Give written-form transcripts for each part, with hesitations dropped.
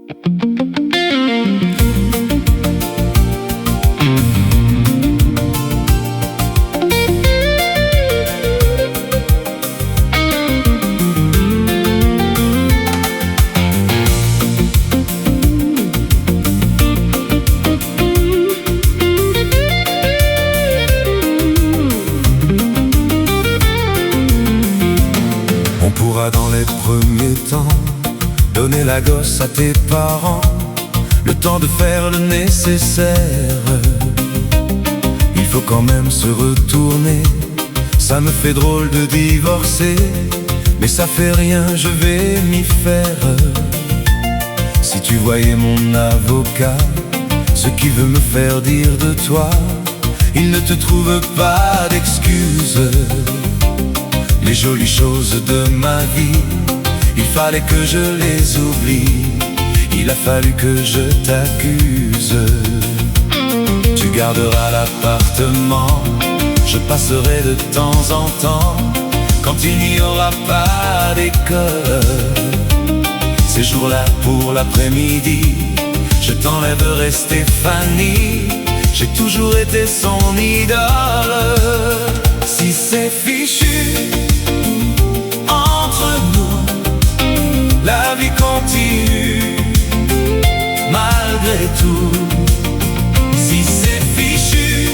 On pourra dans les premiers temps donner la gosse à tes parents, le temps de faire le nécessaire. Il faut quand même se retourner, ça me fait drôle de divorcer, mais ça fait rien, je vais m'y faire. Si tu voyais mon avocat, ce qu'il veut me faire dire de toi, il ne te trouve pas d'excuses. Les jolies choses de ma vie, il fallait que je les oublie, il a fallu que je t'accuse. Tu garderas l'appartement, je passerai de temps en temps, quand il n'y aura pas d'école. Ces jours-là pour l'après-midi, je t'enlèverai Stéphanie, j'ai toujours été son idole. Si c'est fichu entre nous, la vie continue malgré tout. Si c'est fichu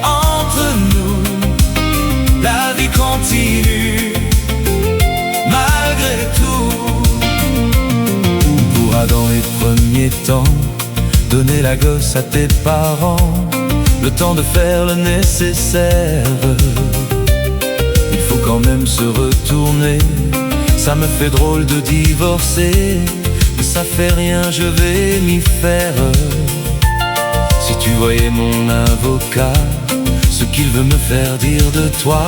entre nous, la vie continue malgré tout. On pourra dans les premiers temps donner la gosse à tes parents, le temps de faire le nécessaire. Il faut quand même se retourner, ça me fait drôle de divorcer, mais ça fait rien, je vais m'y faire. Si tu voyais mon avocat, ce qu'il veut me faire dire de toi,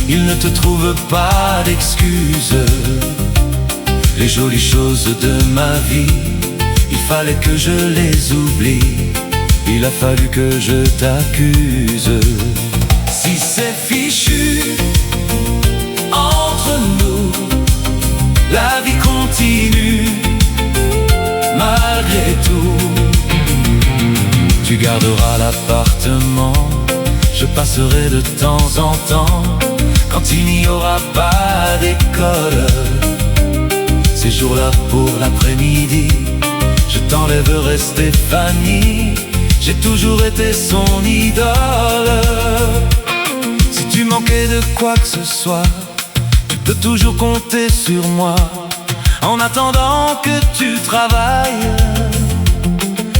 il ne te trouve pas d'excuses. Les jolies choses de ma vie, il fallait que je les oublie, il a fallu que je t'accuse. Si c'est fichu entre nous, la vie continue malgré tout. Tu garderas l'appartement, je passerai de temps en temps, quand il n'y aura pas d'école. Ces jours-là pour l'après-midi, je t'enlèverai Stéphanie, j'ai toujours été son idole. Si tu manquais de quoi que ce soit, tu peux toujours compter sur moi. En attendant que tu travailles,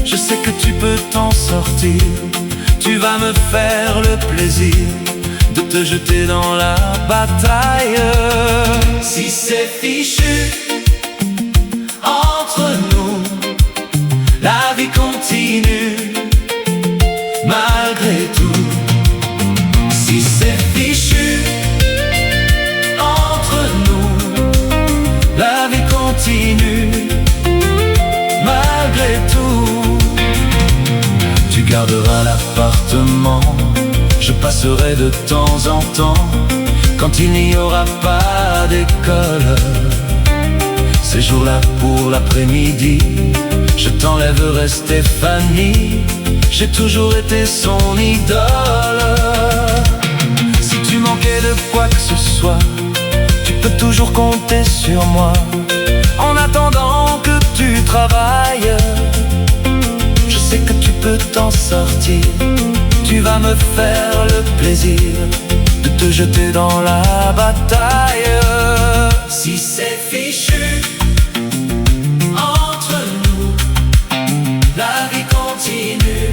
je sais que tu peux t'en sortir. Tu vas me faire le plaisir de te jeter dans la bataille. Si c'est fichu entre nous, la vie continue malgré tout. Si c'est fichu entre nous, la vie continue malgré tout. Tu garderas l'appartement, je passerai de temps en temps, quand il n'y aura pas d'école. Ces jours-là pour l'après-midi, je t'enlèverai Stéphanie, j'ai toujours été son idole. Si tu manquais de quoi que ce soit, tu peux toujours compter sur moi. En attendant que tu travailles, je sais que tu peux t'en sortir. Tu vas me faire le plaisir de te jeter dans la bataille. Si c'est fichu entre nous, la vie continue